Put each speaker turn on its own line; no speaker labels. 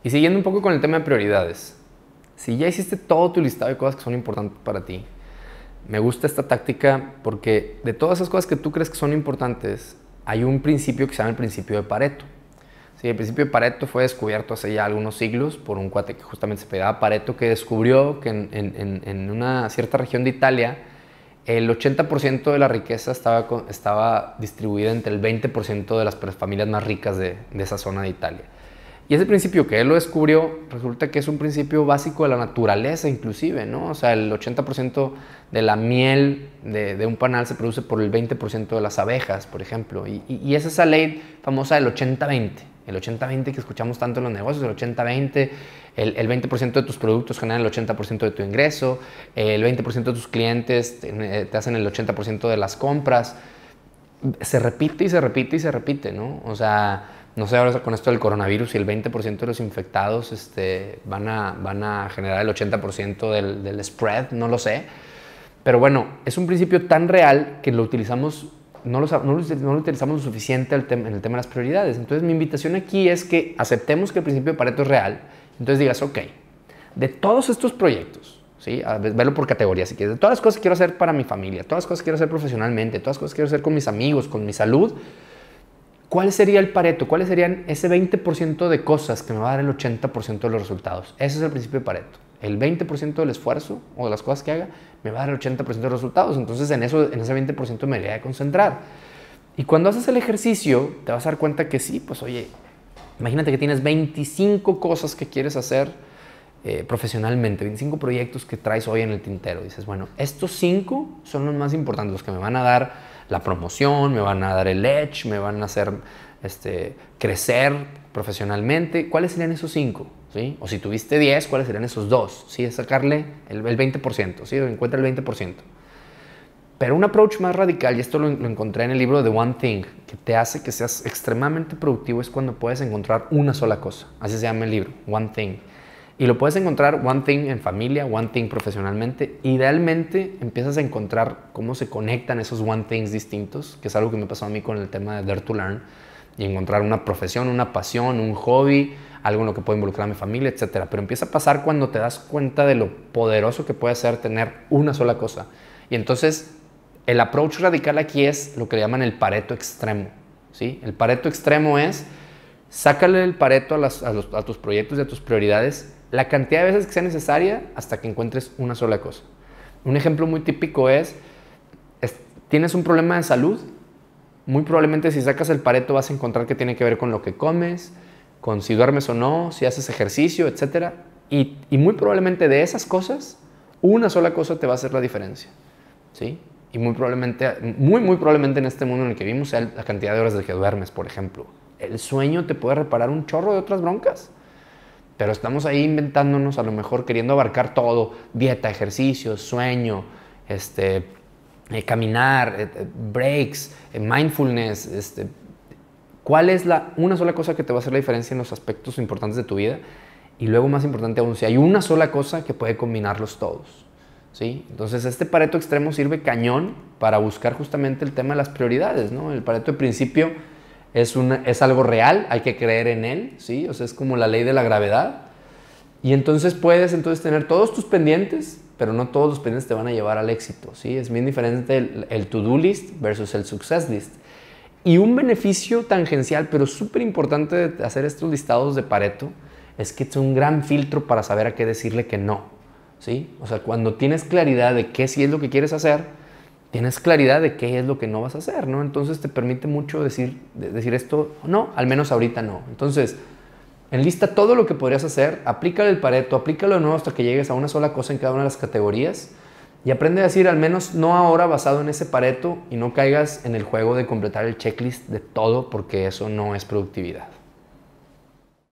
Y siguiendo un poco con el tema de prioridades, si ya hiciste todo tu listado de cosas que son importantes para ti, me gusta esta táctica porque de todas esas cosas que tú crees que son importantes, hay un principio que se llama el principio de Pareto. Sí, el principio de Pareto fue descubierto hace ya algunos siglos por un cuate que justamente se pegaba Pareto, que descubrió que en una cierta región de Italia el 80% de la riqueza estaba distribuida entre el 20% de las familias más ricas de esa zona de Italia. Y ese principio que él lo descubrió, resulta que es un principio básico de la naturaleza inclusive, ¿no? O sea, el 80% de la miel de un panal se produce por el 20% de las abejas, por ejemplo. Y es esa ley famosa del 80-20. El 80-20 que escuchamos tanto en los negocios, el 80-20, el 20% de tus productos generan el 80% de tu ingreso, el 20% de tus clientes te hacen el 80% de las compras. Se repite y se repite y se repite, ¿no? O sea, no sé ahora con esto del coronavirus si el 20% de los infectados van a generar el 80% del spread, no lo sé. Pero bueno, es un principio tan real que lo utilizamos, no lo utilizamos lo suficiente en el tema de las prioridades. Entonces mi invitación aquí es que aceptemos que el principio de Pareto es real. Entonces digas, ok, de todos estos proyectos, ¿sí? Verlo por categorías si quieres, de todas las cosas que quiero hacer para mi familia, todas las cosas que quiero hacer profesionalmente, todas las cosas que quiero hacer con mis amigos, con mi salud, ¿cuál sería el Pareto? ¿Cuáles serían ese 20% de cosas que me va a dar el 80% de los resultados? Ese es el principio de Pareto. El 20% del esfuerzo o de las cosas que haga me va a dar el 80% de los resultados. Entonces en ese 20% me debería de concentrar. Y cuando haces el ejercicio te vas a dar cuenta que sí, pues oye, imagínate que tienes 25 cosas que quieres hacer profesionalmente, 25 proyectos que traes hoy en el tintero. Dices, bueno, estos 5 son los más importantes, los que me van a dar la promoción, me van a dar el edge, me van a hacer crecer profesionalmente. ¿Cuáles serían esos 5? ¿Sí? O si tuviste 10, ¿cuáles serían esos 2? ¿Sí? Es sacarle el 20%, ¿sí? Encuentra el 20%. Pero un approach más radical, y esto lo encontré en el libro The One Thing, que te hace que seas extremadamente productivo, es cuando puedes encontrar una sola cosa. Así se llama el libro, One Thing. Y lo puedes encontrar One Thing en familia, One Thing profesionalmente. Idealmente empiezas a encontrar cómo se conectan esos One Things distintos, que es algo que me pasó a mí con el tema de Dare to Learn, y encontrar una profesión, una pasión, un hobby, algo en lo que puedo involucrar a mi familia, etc. Pero empieza a pasar cuando te das cuenta de lo poderoso que puede ser tener una sola cosa. Y entonces el approach radical aquí es lo que le llaman el Pareto extremo, ¿sí? El Pareto extremo es, sácale el Pareto a tus proyectos y a tus prioridades la cantidad de veces que sea necesaria hasta que encuentres una sola cosa. Un ejemplo muy típico es tienes un problema de salud, muy probablemente si sacas el Pareto vas a encontrar que tiene que ver con lo que comes, con si duermes o no, si haces ejercicio, etc. Y muy probablemente de esas cosas, una sola cosa te va a hacer la diferencia, ¿sí? Y muy probablemente en este mundo en el que vivimos sea la cantidad de horas de que duermes, por ejemplo. El sueño te puede reparar un chorro de otras broncas. Pero estamos ahí inventándonos, a lo mejor queriendo abarcar todo, dieta, ejercicio, sueño, caminar, breaks, mindfulness. ¿Cuál es una sola cosa que te va a hacer la diferencia en los aspectos importantes de tu vida? Y luego, más importante aún, si hay una sola cosa que puede combinarlos todos, ¿sí? Entonces, este Pareto extremo sirve cañón para buscar justamente el tema de las prioridades, ¿no? El Pareto de principio es algo real, hay que creer en él, ¿sí? O sea, es como la ley de la gravedad. Y entonces puedes tener todos tus pendientes, pero no todos los pendientes te van a llevar al éxito, ¿sí? Es bien diferente el to-do list versus el success list. Y un beneficio tangencial, pero súper importante de hacer estos listados de Pareto, es que es un gran filtro para saber a qué decirle que no, ¿sí? O sea, cuando tienes claridad de qué sí es lo que quieres hacer, tienes claridad de qué es lo que no vas a hacer, ¿no? Entonces te permite mucho decir esto, no, al menos ahorita no. Entonces, enlista todo lo que podrías hacer, aplícale el Pareto, aplícalo de nuevo hasta que llegues a una sola cosa en cada una de las categorías y aprende a decir al menos no ahora basado en ese Pareto y no caigas en el juego de completar el checklist de todo porque eso no es productividad.